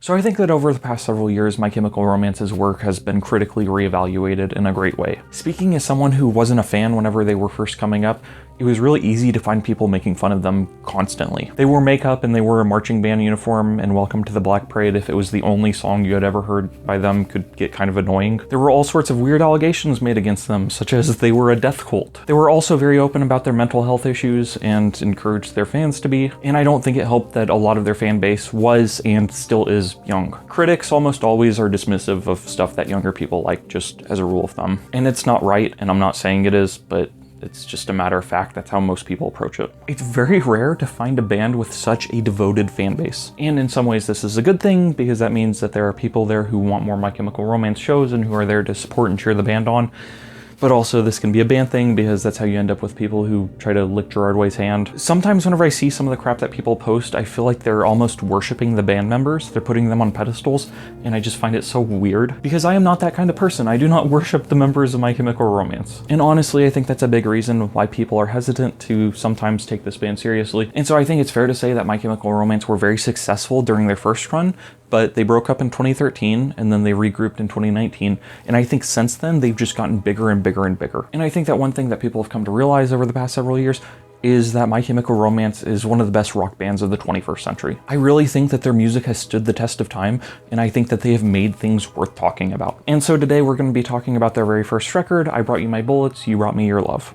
So I think that over the past several years, My Chemical Romance's work has been critically reevaluated in a great way. Speaking as someone who wasn't a fan whenever they were first coming up, it was really easy to find people making fun of them constantly. They wore makeup and they wore a marching band uniform, and Welcome to the Black Parade, if it was the only song you had ever heard by them, could get kind of annoying. There were all sorts of weird allegations made against them, such as they were a death cult. They were also very open about their mental health issues and encouraged their fans to be, and I don't think it helped that a lot of their fan base was and still is young. Critics almost always are dismissive of stuff that younger people like, just as a rule of thumb. And it's not right, and I'm not saying it is, but it's just a matter of fact. That's how most people approach it. It's very rare to find a band with such a devoted fan base. And in some ways this is a good thing, because that means that there are people there who want more My Chemical Romance shows and who are there to support and cheer the band on. But also this can be a bad thing, because that's how you end up with people who try to lick Gerard Way's hand. Sometimes whenever I see some of the crap that people post, I feel like they're almost worshiping the band members. They're putting them on pedestals, and I just find it so weird, because I am not that kind of person. I do not worship the members of My Chemical Romance. And honestly, I think that's a big reason why people are hesitant to sometimes take this band seriously. And so I think it's fair to say that My Chemical Romance were very successful during their first run, but they broke up in 2013, and then they regrouped in 2019, and I think since then they've just gotten bigger and bigger and bigger. And I think that one thing that people have come to realize over the past several years is that My Chemical Romance is one of the best rock bands of the 21st century. I really think that their music has stood the test of time, and I think that they have made things worth talking about. And so today we're going to be talking about their very first record, I Brought You My Bullets, You Brought Me Your Love.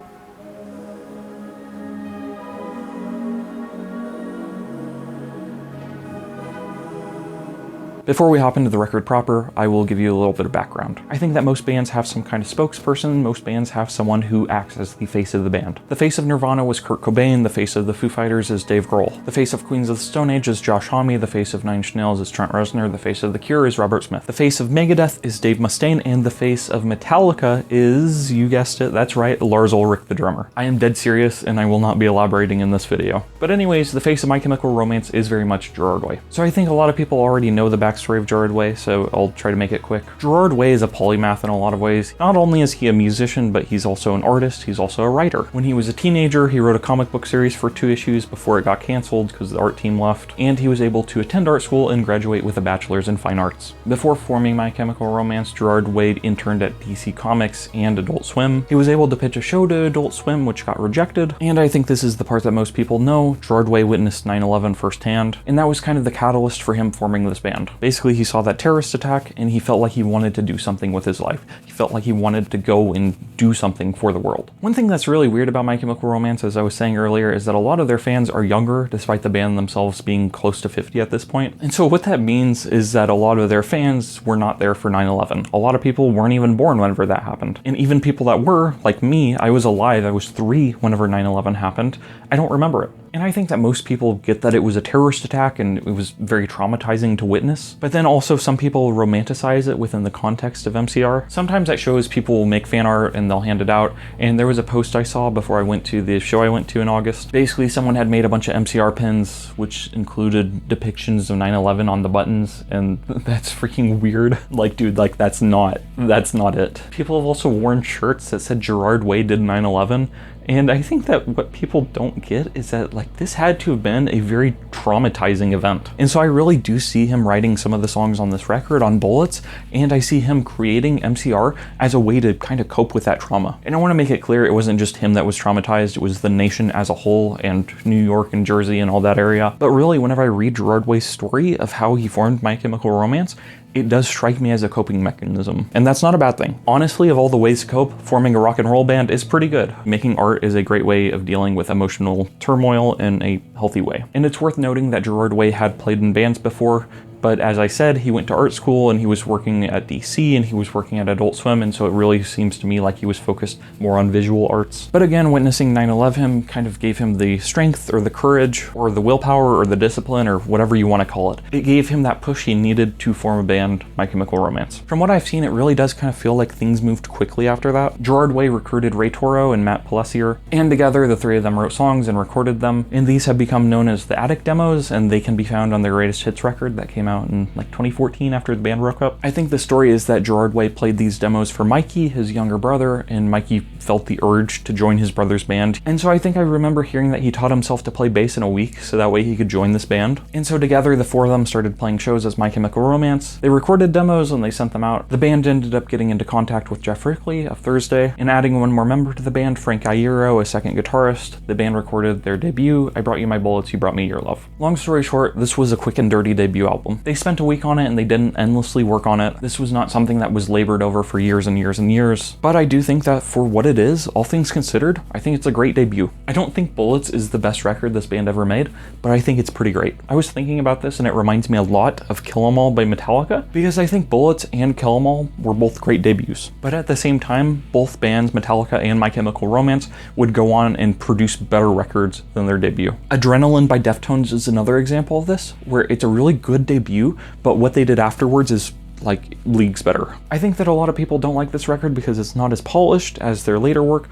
Before we hop into the record proper, I will give you a little bit of background. I think that most bands have some kind of spokesperson. Most bands have someone who acts as the face of the band. The face of Nirvana was Kurt Cobain, the face of the Foo Fighters is Dave Grohl. The face of Queens of the Stone Age is Josh Homme, the face of Nine Inch Nails is Trent Reznor, the face of The Cure is Robert Smith. The face of Megadeth is Dave Mustaine, and the face of Metallica is, you guessed it, that's right, Lars Ulrich, the drummer. I am dead serious, and I will not be elaborating in this video. But anyways, the face of My Chemical Romance is very much Gerard Way. So I think a lot of people already know the backstory of Gerard Way, so I'll try to make it quick. Gerard Way is a polymath in a lot of ways. Not only is he a musician, but he's also an artist, he's also a writer. When he was a teenager, he wrote a comic book series for 2 issues before it got canceled because the art team left, and he was able to attend art school and graduate with a bachelor's in fine arts. Before forming My Chemical Romance, Gerard Way interned at DC Comics and Adult Swim. He was able to pitch a show to Adult Swim, which got rejected, and I think this is the part that most people know. Gerard Way witnessed 9/11 firsthand, and that was kind of the catalyst for him forming this band. Basically, he saw that terrorist attack, and he felt like he wanted to do something with his life. He felt like he wanted to go and do something for the world. One thing that's really weird about My Chemical Romance, as I was saying earlier, is that a lot of their fans are younger, despite the band themselves being close to 50 at this point. And so what that means is that a lot of their fans were not there for 9/11. A lot of people weren't even born whenever that happened. And even people that were, like me, I was alive, I was 3 whenever 9/11 happened, I don't remember it. And I think that most people get that it was a terrorist attack and it was very traumatizing to witness. But then also some people romanticize it within the context of MCR. Sometimes at shows people will make fan art and they'll hand it out. And there was a post I saw before I went to the show I went to in August. Basically someone had made a bunch of MCR pins which included depictions of 9/11 on the buttons, and that's freaking weird. Like, dude, like that's not it. People have also worn shirts that said Gerard Way did 9/11. And I think that what people don't get is that, like, this had to have been a very traumatizing event. And so I really do see him writing some of the songs on this record on Bullets, and I see him creating MCR as a way to kind of cope with that trauma. And I want to make it clear, it wasn't just him that was traumatized, it was the nation as a whole, and New York and Jersey and all that area. But really, whenever I read Gerard Way's story of how he formed My Chemical Romance, it does strike me as a coping mechanism. And that's not a bad thing. Honestly, of all the ways to cope, forming a rock and roll band is pretty good. Making art is a great way of dealing with emotional turmoil in a healthy way. And it's worth noting that Gerard Way had played in bands before, but as I said, he went to art school and he was working at DC and he was working at Adult Swim, and so it really seems to me like he was focused more on visual arts. But again, witnessing 9/11 kind of gave him the strength or the courage or the willpower or the discipline or whatever you want to call it. It gave him that push he needed to form a band, My Chemical Romance. From what I've seen, it really does kind of feel like things moved quickly after that. Gerard Way recruited Ray Toro and Matt Pelessier, and together the 3 of them wrote songs and recorded them, and these have become known as the Attic Demos, and they can be found on their Greatest Hits record that came out out in like 2014 after the band broke up. I think the story is that Gerard Way played these demos for Mikey, his younger brother, and Mikey felt the urge to join his brother's band. And so I think I remember hearing that he taught himself to play bass in a week so that way he could join this band. And so together the four of them started playing shows as My Chemical Romance. They recorded demos and they sent them out. The band ended up getting into contact with Jeff Rickley of Thursday and adding one more member to the band, Frank Iero, a second guitarist. The band recorded their debut, I Brought You My Bullets, You Brought Me Your Love. Long story short, this was a quick and dirty debut album. They spent a week on it and they didn't endlessly work on it. This was not something that was labored over for years and years and years. But I do think that for what it is, all things considered, I think it's a great debut. I don't think Bullets is the best record this band ever made, but I think it's pretty great. I was thinking about this and it reminds me a lot of Kill 'Em All by Metallica, because I think Bullets and Kill 'Em All were both great debuts. But at the same time, both bands, Metallica and My Chemical Romance, would go on and produce better records than their debut. Adrenaline by Deftones is another example of this, where it's a really good debut, but what they did afterwards is like leagues better. I think that a lot of people don't like this record because it's not as polished as their later work,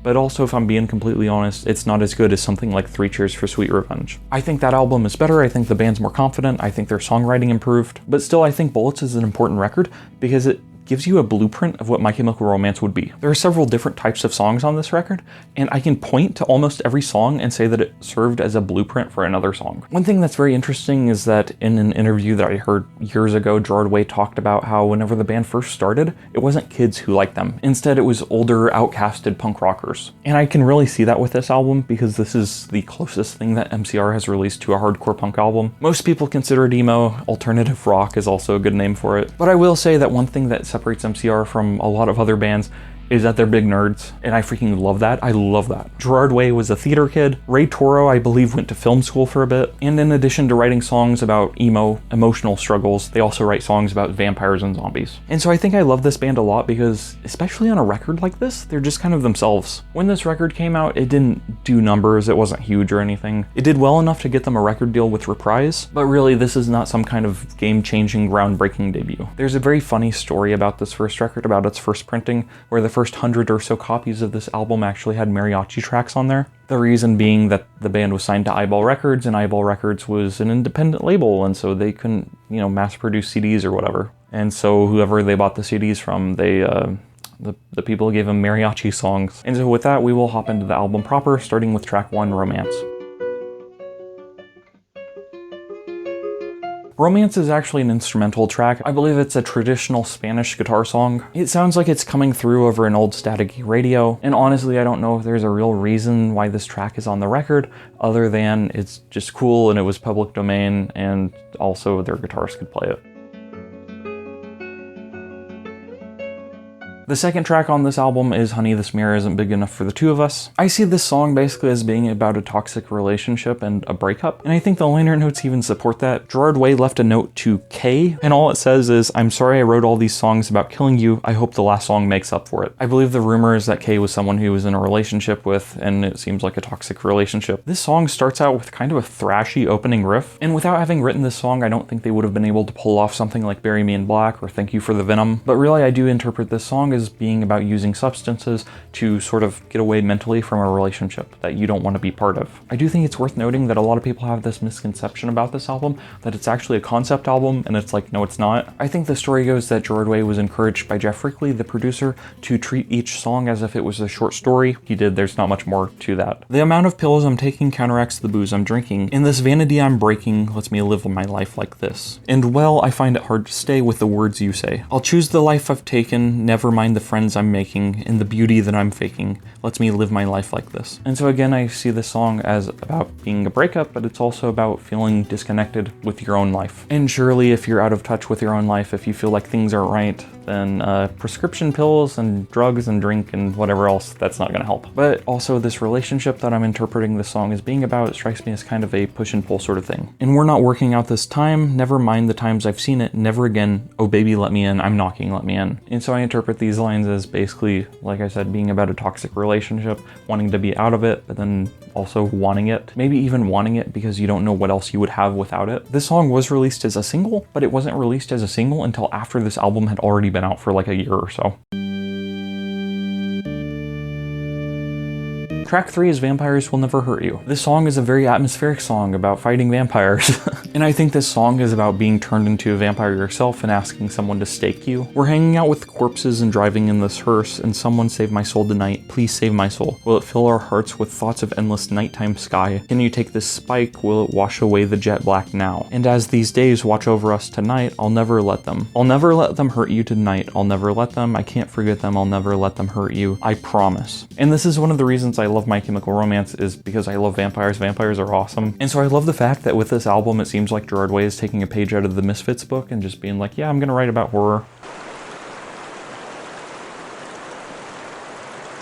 but also, if I'm being completely honest, it's not as good as something like 3 Cheers for Sweet Revenge. I think that album is better, I think the band's more confident, I think their songwriting improved, but still I think Bullets is an important record because it gives you a blueprint of what My Chemical Romance would be. There are several different types of songs on this record, and I can point to almost every song and say that it served as a blueprint for another song. One thing that's very interesting is that in an interview that I heard years ago, Gerard Way talked about how whenever the band first started, it wasn't kids who liked them. Instead, it was older, outcasted punk rockers. And I can really see that with this album because this is the closest thing that MCR has released to a hardcore punk album. Most people consider it emo. Alternative rock is also a good name for it. But I will say that one thing that separates MCR from a lot of other bands is that they're big nerds, and I freaking love that. I love that. Gerard Way was a theater kid. Ray Toro, I believe, went to film school for a bit, and in addition to writing songs about emo, emotional struggles, they also write songs about vampires and zombies. And so I think I love this band a lot because, especially on a record like this, they're just kind of themselves. When this record came out, it didn't do numbers, it wasn't huge or anything. It did well enough to get them a record deal with Reprise, but really this is not some kind of game-changing, groundbreaking debut. There's a very funny story about this first record, about its first printing, where the first 100 or so copies of this album actually had mariachi tracks on there. The reason being that the band was signed to Eyeball Records, and Eyeball Records was an independent label, and so they couldn't, mass produce CDs or whatever. And so whoever they bought the CDs from, the people gave them mariachi songs. And so with that, we will hop into the album proper, starting with track 1, Romance. Romance is actually an instrumental track. I believe it's a traditional Spanish guitar song. It sounds like it's coming through over an old staticky radio, and honestly I don't know if there's a real reason why this track is on the record, other than it's just cool and it was public domain, and also their guitarist could play it. The second track on this album is Honey, This Mirror Isn't Big Enough for the Two of Us. I see this song basically as being about a toxic relationship and a breakup, and I think the liner notes even support that. Gerard Way left a note to Kay, and all it says is, "I'm sorry I wrote all these songs about killing you, I hope the last song makes up for it." I believe the rumor is that Kay was someone he was in a relationship with, and it seems like a toxic relationship. This song starts out with kind of a thrashy opening riff, and without having written this song, I don't think they would have been able to pull off something like Bury Me in Black or Thank You for the Venom, but really I do interpret this song as being about using substances to sort of get away mentally from a relationship that you don't want to be part of. I do think it's worth noting that a lot of people have this misconception about this album, that it's actually a concept album, and it's like, no, it's not. I think the story goes that Gerard Way was encouraged by Jeff Rickley, the producer, to treat each song as if it was a short story. He did. There's not much more to that. The amount of pills I'm taking counteracts the booze I'm drinking. In this vanity I'm breaking lets me live my life like this. And well, I find it hard to stay with the words you say. I'll choose the life I've taken, never mind the friends I'm making, and the beauty that I'm faking lets me live my life like this. And so again, I see this song as about being a breakup, but it's also about feeling disconnected with your own life. And surely if you're out of touch with your own life, if you feel like things aren't right, then prescription pills and drugs and drink and whatever else, that's not gonna help. But also this relationship that I'm interpreting this song as being about, it strikes me as kind of a push and pull sort of thing. And we're not working out this time, never mind the times I've seen it, never again, oh baby let me in, I'm knocking, let me in. And so I interpret these lines as basically, like I said, being about a toxic relationship, wanting to be out of it, but then also wanting it. Maybe even wanting it because you don't know what else you would have without it. This song was released as a single, but it wasn't released as a single until after this album had already been out for like a year or so. Track 3 is Vampires Will Never Hurt You. This song is a very atmospheric song about fighting vampires. And I think this song is about being turned into a vampire yourself and asking someone to stake you. We're hanging out with the corpses and driving in this hearse, and someone save my soul tonight, please save my soul. Will it fill our hearts with thoughts of endless nighttime sky? Can you take this spike, will it wash away the jet black now? And as these days watch over us tonight, I'll never let them. I'll never let them hurt you tonight. I'll never let them, I can't forget them, I'll never let them hurt you. I promise. And this is one of the reasons I love My Chemical Romance, is because I love vampires. Vampires are awesome. And so I love the fact that with this album, it seems like Gerard Way is taking a page out of the Misfits book and just being like, yeah, I'm gonna write about horror.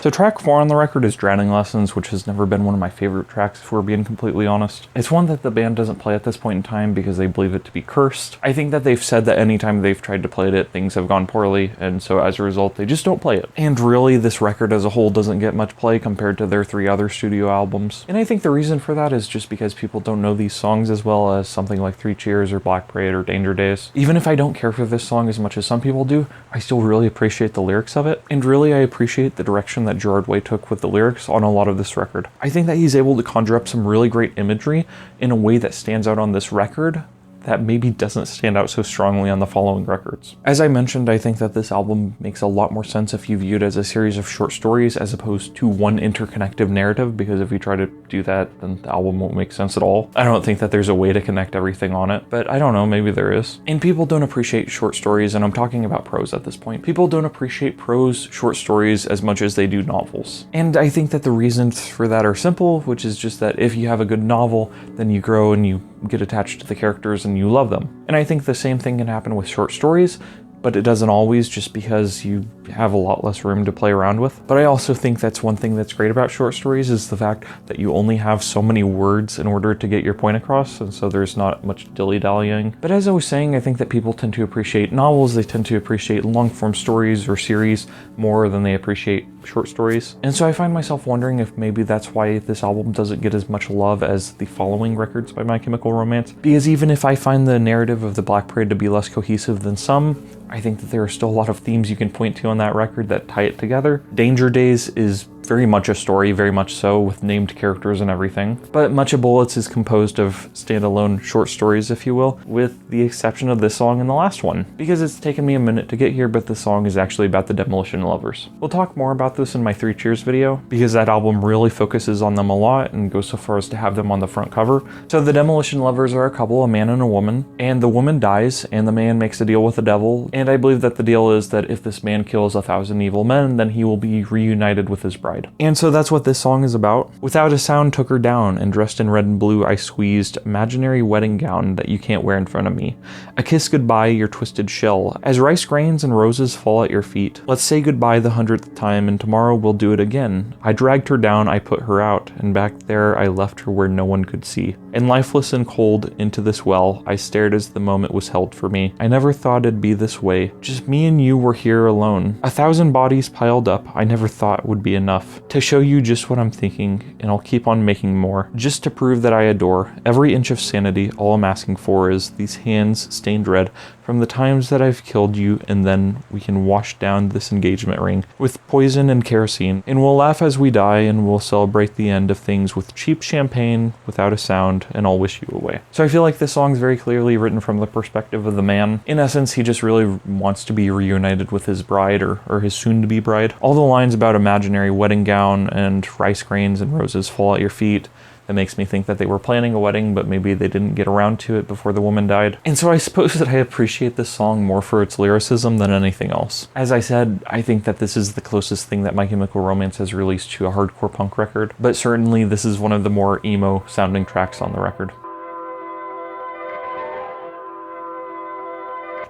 So track 4 on the record is Drowning Lessons, which has never been one of my favorite tracks, if we're being completely honest. It's one that the band doesn't play at this point in time because they believe it to be cursed. I think that they've said that anytime they've tried to play it, things have gone poorly, and so as a result, they just don't play it. And really, this record as a whole doesn't get much play compared to their 3 other studio albums. And I think the reason for that is just because people don't know these songs as well as something like 3 Cheers or Black Parade or Danger Days. Even if I don't care for this song as much as some people do, I still really appreciate the lyrics of it, and really I appreciate the direction that Gerard Way took with the lyrics on a lot of this record. I think that he's able to conjure up some really great imagery in a way that stands out on this record that maybe doesn't stand out so strongly on the following records. As I mentioned, I think that this album makes a lot more sense if you view it as a series of short stories as opposed to one interconnective narrative, because if you try to do that, then the album won't make sense at all. I don't think that there's a way to connect everything on it, but I don't know, maybe there is. And people don't appreciate short stories, and I'm talking about prose at this point. People don't appreciate prose short stories as much as they do novels. And I think that the reasons for that are simple, which is just that if you have a good novel, then you grow and you get attached to the characters and you love them. And I think the same thing can happen with short stories, but it doesn't always, just because you have a lot less room to play around with. But I also think that's one thing that's great about short stories, is the fact that you only have so many words in order to get your point across, and so there's not much dilly-dallying. But as I was saying, I think that people tend to appreciate novels, they tend to appreciate long-form stories or series more than they appreciate short stories. And so I find myself wondering if maybe that's why this album doesn't get as much love as the following records by My Chemical Romance. Because even if I find the narrative of the Black Parade to be less cohesive than some, I think that there are still a lot of themes you can point to on that record that tie it together. Danger Days is very much a story, very much so, with named characters and everything. But Much of Bullets is composed of standalone short stories, if you will, with the exception of this song and the last one. Because it's taken me a minute to get here, but the song is actually about the Demolition Lovers. We'll talk more about this in my 3 Cheers video, because that album really focuses on them a lot and goes so far as to have them on the front cover. So the Demolition Lovers are a couple, a man and a woman, and the woman dies and the man makes a deal with the devil. And I believe that the deal is that if this man kills 1,000 evil men, then he will be reunited with his bride. And so that's what this song is about. Without a sound took her down, and dressed in red and blue I squeezed imaginary wedding gown that you can't wear in front of me. A kiss goodbye, your twisted shell, as rice grains and roses fall at your feet. Let's say goodbye the 100th time, and tomorrow we'll do it again. I dragged her down, I put her out, and back there I left her where no one could see. And lifeless and cold into this well, I stared as the moment was held for me. I never thought it'd be this way. Just me and you were here alone. 1,000 bodies piled up, I never thought would be enough to show you just what I'm thinking, and I'll keep on making more, just to prove that I adore. Every inch of sanity, all I'm asking for is these hands stained red from the times that I've killed you, and then we can wash down this engagement ring with poison and kerosene, and we'll laugh as we die, and we'll celebrate the end of things with cheap champagne without a sound, and I'll wish you away. So I feel like this song's very clearly written from the perspective of the man. In essence, he just really wants to be reunited with his bride, or his soon-to-be bride. All the lines about imaginary wedding gown and rice grains and roses fall at your feet, that makes me think that they were planning a wedding, but maybe they didn't get around to it before the woman died. And so I suppose that I appreciate this song more for its lyricism than anything else. As I said, I think that this is the closest thing that My Chemical Romance has released to a hardcore punk record, but certainly this is one of the more emo sounding tracks on the record.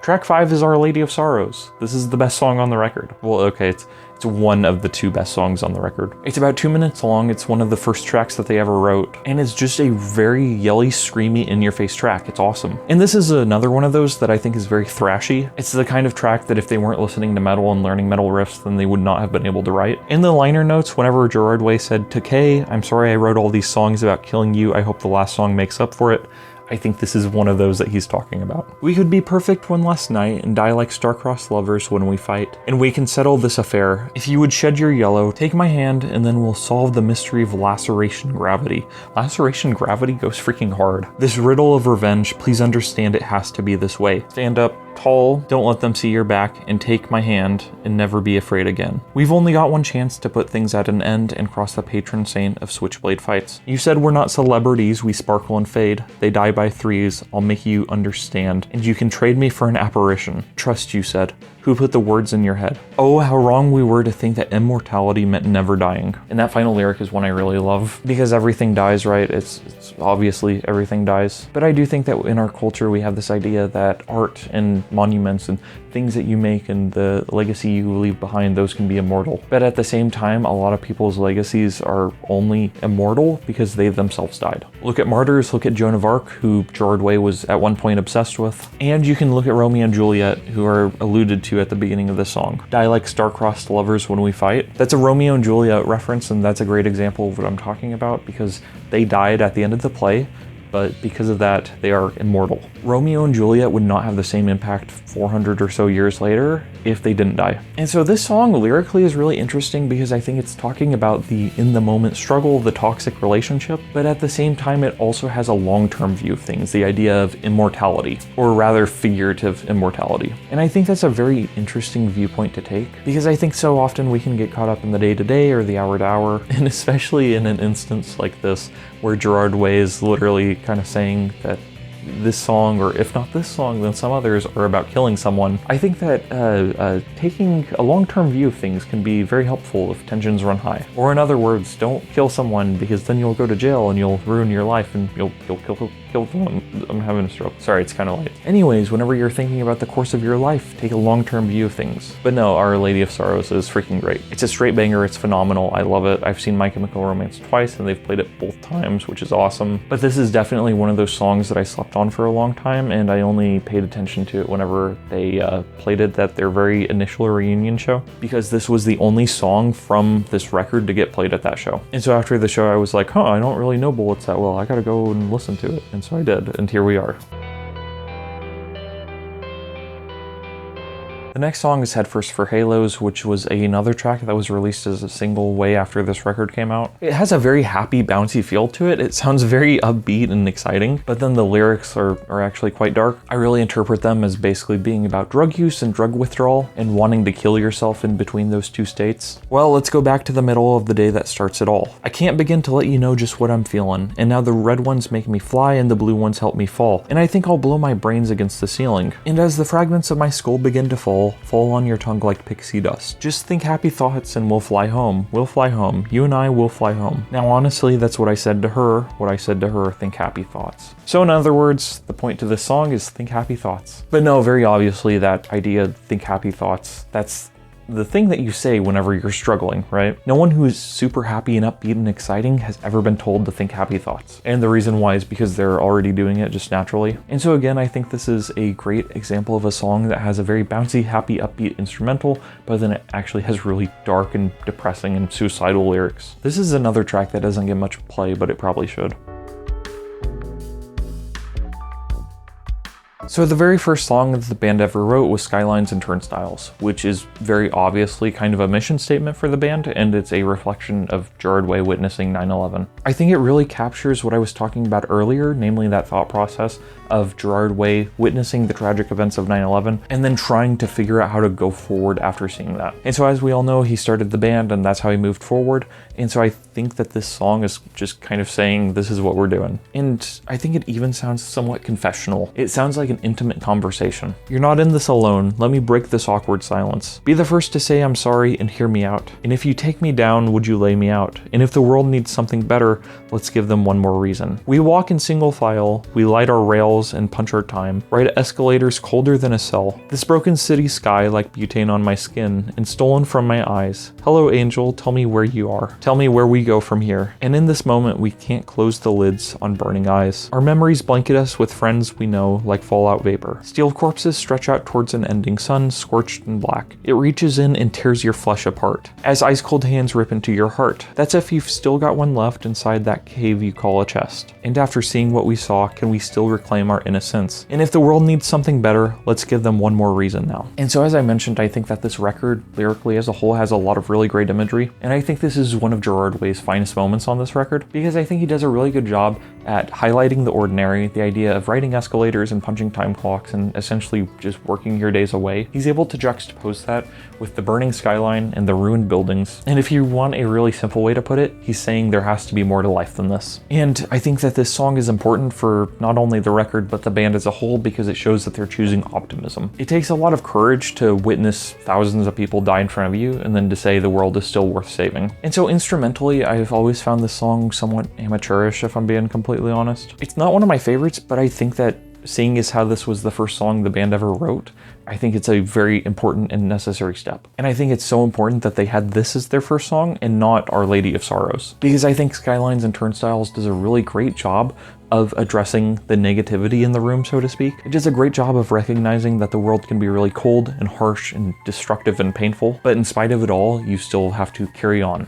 Track 5 is Our Lady of Sorrows. This is the best song on the record. Well, okay, it's one of the 2 best songs on the record. It's about 2 minutes long, it's one of the first tracks that they ever wrote, and it's just a very yelly, screamy, in-your-face track. It's awesome. And this is another one of those that I think is very thrashy. It's the kind of track that if they weren't listening to metal and learning metal riffs, then they would not have been able to write. In the liner notes, whenever Gerard Way said, "To Kay, I'm sorry I wrote all these songs about killing you, I hope the last song makes up for it," I think this is one of those that he's talking about. We could be perfect one last night and die like star-crossed lovers when we fight, and we can settle this affair. If you would shed your yellow, take my hand, and then we'll solve the mystery of laceration gravity. Laceration gravity goes freaking hard. This riddle of revenge, please understand it has to be this way. Stand up, tall, don't let them see your back, and take my hand, and never be afraid again. We've only got one chance to put things at an end and cross the patron saint of switchblade fights. You said we're not celebrities, we sparkle and fade. They die by threes, I'll make you understand, and you can trade me for an apparition. Trust, you said. Who put the words in your head? Oh, how wrong we were to think that immortality meant never dying. And that final lyric is one I really love, because everything dies, right? It's obviously everything dies. But I do think that in our culture we have this idea that art and monuments and things that you make and the legacy you leave behind, those can be immortal. But at the same time, a lot of people's legacies are only immortal because they themselves died. Look at martyrs, look at Joan of Arc, who Gerard Way was at one point obsessed with. And you can look at Romeo and Juliet, who are alluded to at the beginning of this song. Die like star-crossed lovers when we fight. That's a Romeo and Juliet reference, and that's a great example of what I'm talking about, because they died at the end of the play, but because of that, they are immortal. Romeo and Juliet would not have the same impact 400 or so years later if they didn't die. And so this song lyrically is really interesting because I think it's talking about the in-the-moment struggle, the toxic relationship, but at the same time it also has a long-term view of things, the idea of immortality, or rather figurative immortality. And I think that's a very interesting viewpoint to take, because I think so often we can get caught up in the day-to-day or the hour-to-hour, and especially in an instance like this, where Gerard Way is literally kind of saying that this song, or if not this song, then some others are about killing someone. I think that taking a long-term view of things can be very helpful if tensions run high. Or in other words, don't kill someone, because then you'll go to jail and you'll ruin your life and you'll kill them. I'm having a stroke. Sorry, it's kind of late. Anyways, whenever you're thinking about the course of your life, take a long-term view of things. But no, Our Lady of Sorrows is freaking great. It's a straight banger, it's phenomenal, I love it. I've seen My Chemical Romance twice and they've played it both times, which is awesome. But this is definitely one of those songs that I slept on for a long time, and I only paid attention to it whenever they played it at their very initial reunion show, because this was the only song from this record to get played at that show. And so after the show I was like, I don't really know Bullets that well, I gotta go and listen to it. And so I did, and here we are. The next song is Headfirst for Halos, which was another track that was released as a single way after this record came out. It has a very happy, bouncy feel to it. It sounds very upbeat and exciting, but then the lyrics are actually quite dark. I really interpret them as basically being about drug use and drug withdrawal and wanting to kill yourself in between those two states. Well, let's go back to the middle of the day that starts it all. I can't begin to let you know just what I'm feeling, and now the red ones make me fly and the blue ones help me fall, and I think I'll blow my brains against the ceiling. And as the fragments of my skull begin to fall on your tongue like pixie dust. Just think happy thoughts and we'll fly home. We'll fly home. You and I will fly home. Now honestly, that's what I said to her. What I said to her, think happy thoughts. So in other words, the point to this song is think happy thoughts. But no, very obviously that idea, think happy thoughts, that's the thing that you say whenever you're struggling, right? No one who is super happy and upbeat and exciting has ever been told to think happy thoughts. And the reason why is because they're already doing it just naturally. And so again, I think this is a great example of a song that has a very bouncy, happy, upbeat instrumental, but then it actually has really dark and depressing and suicidal lyrics. This is another track that doesn't get much play, but it probably should. So the very first song that the band ever wrote was Skylines and Turnstiles, which is very obviously kind of a mission statement for the band, and it's a reflection of Gerard Way witnessing 9/11. I think it really captures what I was talking about earlier, namely that thought process of Gerard Way witnessing the tragic events of 9/11 and then trying to figure out how to go forward after seeing that. And so as we all know, he started the band and that's how he moved forward. And so I think that this song is just kind of saying, this is what we're doing. And I think it even sounds somewhat confessional. It sounds like an intimate conversation. You're not in this alone. Let me break this awkward silence. Be the first to say I'm sorry and hear me out. And if you take me down, would you lay me out? And if the world needs something better, let's give them one more reason. We walk in single file, we light our rails turnstiles and punch our time, ride escalators colder than a cell. This broken city sky like butane on my skin and stolen from my eyes. Hello angel, tell me where you are. Tell me where we go from here. And in this moment we can't close the lids on burning eyes. Our memories blanket us with friends we know like fallout vapor. Steel corpses stretch out towards an ending sun, scorched and black. It reaches in and tears your flesh apart, as ice cold hands rip into your heart. That's if you've still got one left inside that cave you call a chest. And after seeing what we saw, can we still reclaim our innocence? And if the world needs something better, let's give them one more reason now. And so as I mentioned, I think that this record, lyrically as a whole, has a lot of really great imagery. And I think this is one of Gerard Way's finest moments on this record, because I think he does a really good job at highlighting the ordinary, the idea of riding escalators and punching time clocks and essentially just working your days away. He's able to juxtapose that with the burning skyline and the ruined buildings. And if you want a really simple way to put it, he's saying there has to be more to life than this. And I think that this song is important for not only the record, but the band as a whole, because it shows that they're choosing optimism. It takes a lot of courage to witness thousands of people die in front of you and then to say the world is still worth saving. And so instrumentally, I've always found this song somewhat amateurish, if I'm being completely honest. It's not one of my favorites, but I think that seeing as how this was the first song the band ever wrote, I think it's a very important and necessary step. And I think it's so important that they had this as their first song and not Our Lady of Sorrows. Because I think Skylines and Turnstiles does a really great job of addressing the negativity in the room, so to speak. It does a great job of recognizing that the world can be really cold and harsh and destructive and painful, but in spite of it all, you still have to carry on.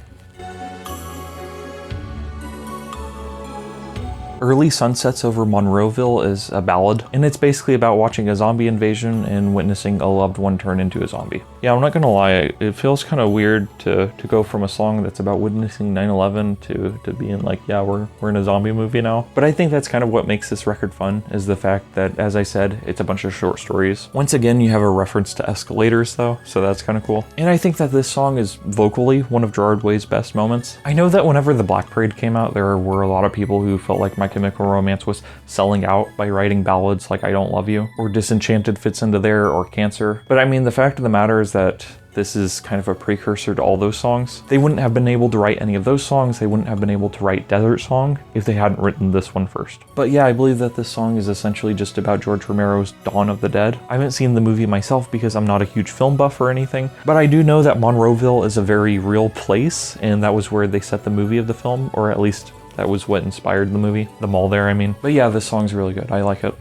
Early Sunsets over Monroeville is a ballad, and it's basically about watching a zombie invasion and witnessing a loved one turn into a zombie. Yeah, I'm not gonna lie, it feels kind of weird to go from a song that's about witnessing 9/11 to being like, yeah, we're in a zombie movie now. But I think that's kind of what makes this record fun, is the fact that, as I said, it's a bunch of short stories. Once again, you have a reference to escalators though, so that's kind of cool. And I think that this song is vocally one of Gerard Way's best moments. I know that whenever The Black Parade came out, there were a lot of people who felt like My Chemical Romance was selling out by writing ballads like I Don't Love You, or Disenchanted fits into there, or Cancer. But I mean, the fact of the matter is that this is kind of a precursor to all those songs. They wouldn't have been able to write any of those songs, they wouldn't have been able to write Desert Song if they hadn't written this one first. But yeah, I believe that this song is essentially just about George Romero's Dawn of the Dead. I haven't seen the movie myself because I'm not a huge film buff or anything, but I do know that Monroeville is a very real place, and that was where they set the movie of the film, or at least that was what inspired the movie. The mall there, I mean. But yeah, this song's really good. I like it.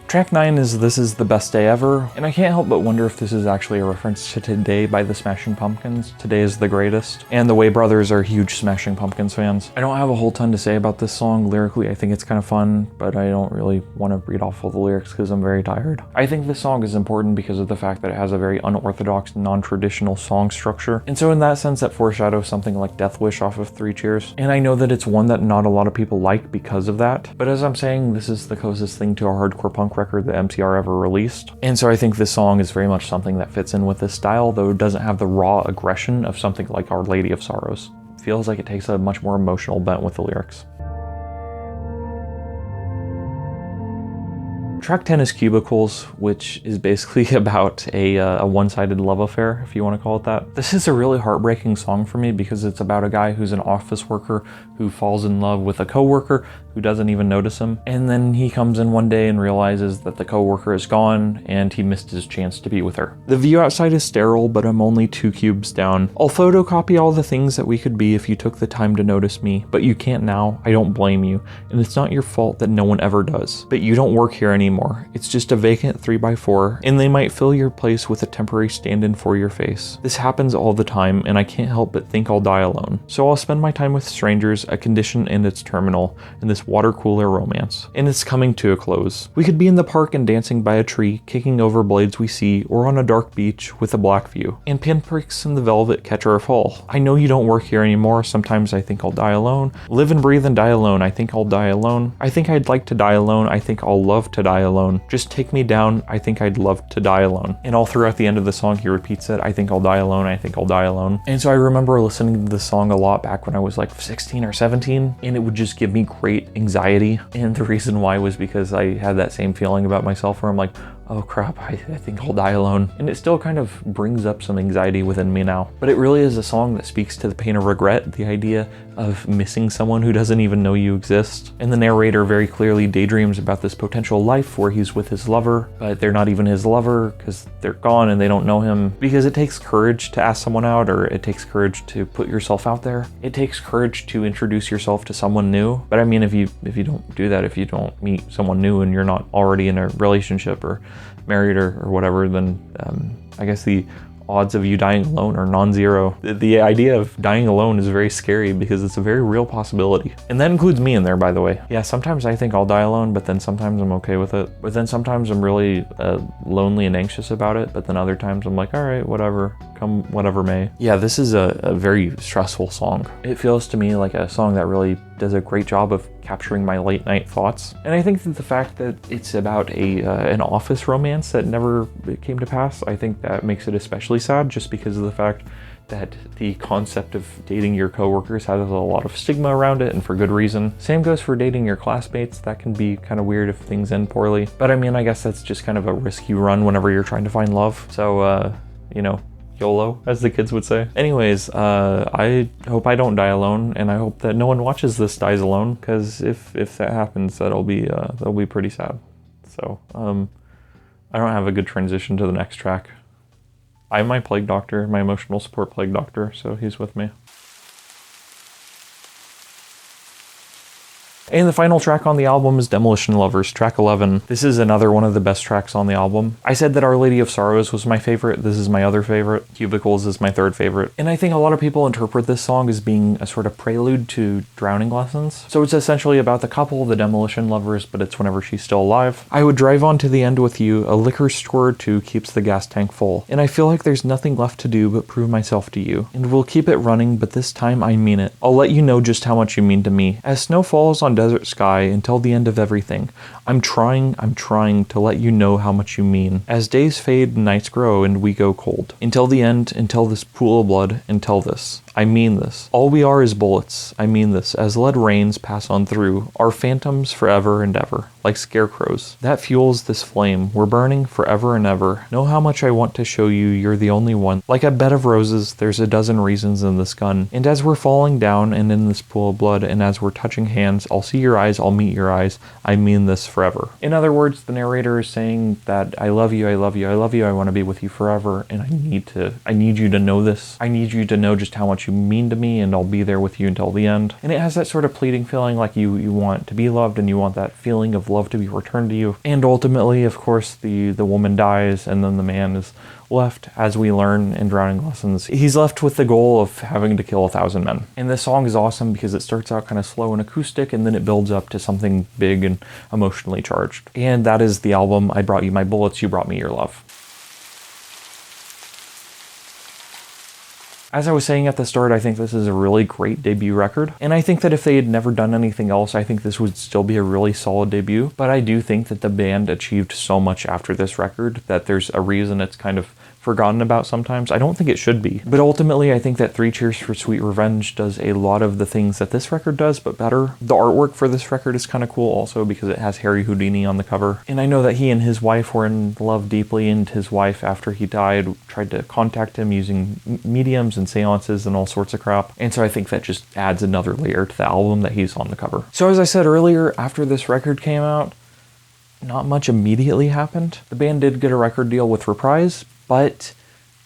Track 9 is This Is the Best Day Ever, and I can't help but wonder if this is actually a reference to Today by the Smashing Pumpkins. Today is the greatest. And the Way brothers are huge Smashing Pumpkins fans. I don't have a whole ton to say about this song. Lyrically, I think it's kind of fun, but I don't really want to read off all the lyrics because I'm very tired. I think this song is important because of the fact that it has a very unorthodox, non-traditional song structure. And so in that sense, that foreshadows something like Death Wish off of Three Cheers. And I know that it's one that not a lot of people like because of that. But as I'm saying, this is the closest thing to a hardcore punk record that MCR ever released. And so I think this song is very much something that fits in with this style, though it doesn't have the raw aggression of something like Our Lady of Sorrows. It feels like it takes a much more emotional bent with the lyrics. Track 10 is Cubicles, which is basically about a one-sided love affair, if you want to call it that. This is a really heartbreaking song for me because it's about a guy who's an office worker who falls in love with a coworker who doesn't even notice him. And then he comes in one day and realizes that the coworker is gone and he missed his chance to be with her. The view outside is sterile, but I'm only 2 cubes down. I'll photocopy all the things that we could be if you took the time to notice me, but you can't now. I don't blame you. And it's not your fault that no one ever does. But you don't work here anymore. It's just a vacant 3x4, and they might fill your place with a temporary stand-in for your face. This happens all the time, and I can't help but think I'll die alone. So I'll spend my time with strangers, a condition and its terminal, in this water cooler romance. And it's coming to a close. We could be in the park and dancing by a tree, kicking over blades we see, or on a dark beach with a black view. And pinpricks in the velvet catch our fall. I know you don't work here anymore. Sometimes I think I'll die alone. Live and breathe and die alone. I think I'll die alone. I think I'd like to die alone. I think I'll love to die alone. Just take me down. I think I'd love to die alone. And all throughout the end of the song, he repeats it. I think I'll die alone. I think I'll die alone. And so I remember listening to this song a lot back when I was like 16 or 17, and it would just give me great anxiety. And the reason why was because I had that same feeling about myself where I'm like, oh crap, I think I'll die alone. And it still kind of brings up some anxiety within me now. But it really is a song that speaks to the pain of regret, the idea of missing someone who doesn't even know you exist. And the narrator very clearly daydreams about this potential life where he's with his lover, but they're not even his lover because they're gone and they don't know him. Because it takes courage to ask someone out, or it takes courage to put yourself out there. It takes courage to introduce yourself to someone new. But I mean, if you don't do that, if you don't meet someone new and you're not already in a relationship or married or whatever, then I guess the odds of you dying alone are non-zero. The idea of dying alone is very scary because it's a very real possibility. And that includes me in there, by the way. Yeah, sometimes I think I'll die alone, but then sometimes I'm okay with it. But then sometimes I'm really lonely and anxious about it. But then other times I'm like, all right, whatever, come whatever may. Yeah, this is a very stressful song. It feels to me like a song that really does a great job of capturing my late night thoughts. And I think that the fact that it's about an office romance that never came to pass, I think that makes it especially sad, just because of the fact that the concept of dating your coworkers has a lot of stigma around it, and for good reason. Same goes for dating your classmates. That can be kind of weird if things end poorly. But I mean, I guess that's just kind of a risk you run whenever you're trying to find love. So, you know, YOLO, as the kids would say. Anyways, I hope I don't die alone, and I hope that no one watches this dies alone, because if that happens, that'll be pretty sad. So, I don't have a good transition to the next track. I'm my plague doctor, my emotional support plague doctor, so he's with me. And the final track on the album is Demolition Lovers, track 11. This is another one of the best tracks on the album. I said that Our Lady of Sorrows was my favorite. This is my other favorite. Cubicles is my third favorite. And I think a lot of people interpret this song as being a sort of prelude to Drowning Lessons. So it's essentially about the couple, the Demolition Lovers, but it's whenever she's still alive. I would drive on to the end with you. A liquor store or two keeps the gas tank full. And I feel like there's nothing left to do but prove myself to you. And we'll keep it running, but this time I mean it. I'll let you know just how much you mean to me. As snow falls on desert sky until the end of everything, I'm trying to let you know how much you mean. As days fade and nights grow and we go cold. Until the end, until this pool of blood, until this. I mean this. All we are is bullets. I mean this. As lead rains pass on through, our phantoms forever and ever, like scarecrows. That fuels this flame. We're burning forever and ever. Know how much I want to show you you're the only one. Like a bed of roses, there's a dozen reasons in this gun. And as we're falling down and in this pool of blood, and as we're touching hands, I'll see your eyes, I'll meet your eyes. I mean this forever. In other words, the narrator is saying that I love you, I love you, I love you, I want to be with you forever, and I need you to know this. I need you to know just how much you mean to me, and I'll be there with you until the end. And it has that sort of pleading feeling, like you want to be loved, and you want that feeling of love to be returned to you. And ultimately, of course, the woman dies, and then the man is left, as we learn in Drowning Lessons. He's left with the goal of having to kill 1,000 men. And this song is awesome because it starts out kind of slow and acoustic, and then it builds up to something big and emotionally charged. And that is the album. I brought you my bullets, you brought me your love. As I was saying at the start, I think this is a really great debut record. And I think that if they had never done anything else, I think this would still be a really solid debut. But I do think that the band achieved so much after this record that there's a reason it's kind of forgotten about sometimes. I don't think it should be. But ultimately, I think that Three Cheers for Sweet Revenge does a lot of the things that this record does, but better. The artwork for this record is kind of cool also because it has Harry Houdini on the cover. And I know that he and his wife were in love deeply, and his wife, after he died, tried to contact him using mediums and seances and all sorts of crap. And so I think that just adds another layer to the album that he's on the cover. So as I said earlier, after this record came out, not much immediately happened. The band did get a record deal with Reprise, but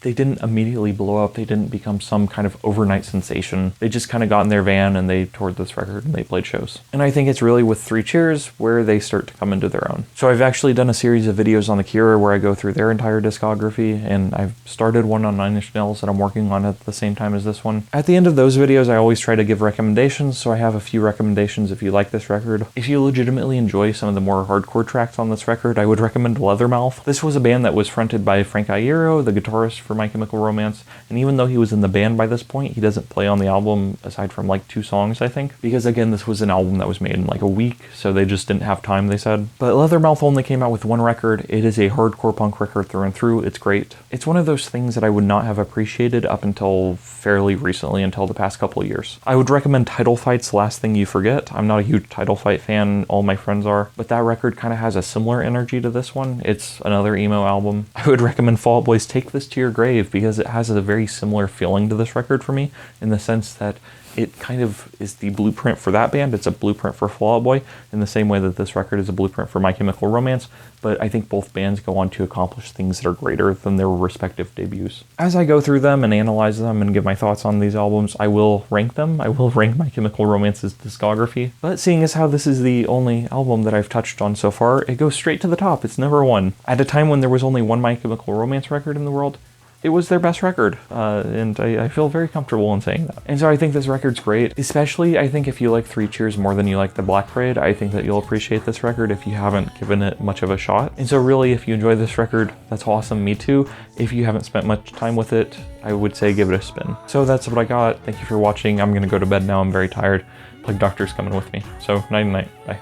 they didn't immediately blow up. They didn't become some kind of overnight sensation. They just kind of got in their van and they toured this record and they played shows. And I think it's really with Three Cheers where they start to come into their own. So I've actually done a series of videos on The Cure where I go through their entire discography, and I've started one on Nine Inch Nails that I'm working on at the same time as this one. At the end of those videos, I always try to give recommendations, so I have a few recommendations if you like this record. If you legitimately enjoy some of the more hardcore tracks on this record, I would recommend Leathermouth. This was a band that was fronted by Frank Iero, the guitarist for for My Chemical Romance. And even though he was in the band by this point, he doesn't play on the album aside from like 2 songs, I think. Because again, this was an album that was made in like a week, so they just didn't have time, they said. But Leathermouth only came out with 1 record. It is a hardcore punk record through and through. It's great. It's one of those things that I would not have appreciated up until fairly recently, until the past couple of years. I would recommend Title Fight's Last Thing You Forget. I'm not a huge Title Fight fan, all my friends are, but that record kind of has a similar energy to this one. It's another emo album. I would recommend Fall Out Boy's Take This to Your Grave because it has a very similar feeling to this record for me, in the sense that it kind of is the blueprint for that band. It's a blueprint for Fall Out Boy in the same way that this record is a blueprint for My Chemical Romance, but I think both bands go on to accomplish things that are greater than their respective debuts. As I go through them and analyze them and give my thoughts on these albums, I will rank them. I will rank My Chemical Romance's discography, but seeing as how this is the only album that I've touched on so far, it goes straight to the top. It's number 1. At a time when there was only 1 My Chemical Romance record in the world, it was their best record, and I feel very comfortable in saying that. And so I think this record's great, especially I think if you like 3 Cheers more than you like the Black Parade, I think that you'll appreciate this record if you haven't given it much of a shot. And so really, if you enjoy this record, that's awesome, me too. If you haven't spent much time with it, I would say give it a spin. So that's what I got. Thank you for watching. I'm gonna go to bed now, I'm very tired. Plague Doctor's coming with me. So night-night, bye.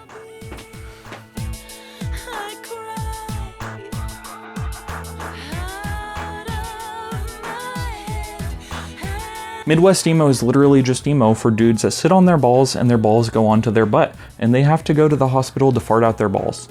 Midwest emo is literally just emo for dudes that sit on their balls and their balls go onto their butt, and they have to go to the hospital to fart out their balls.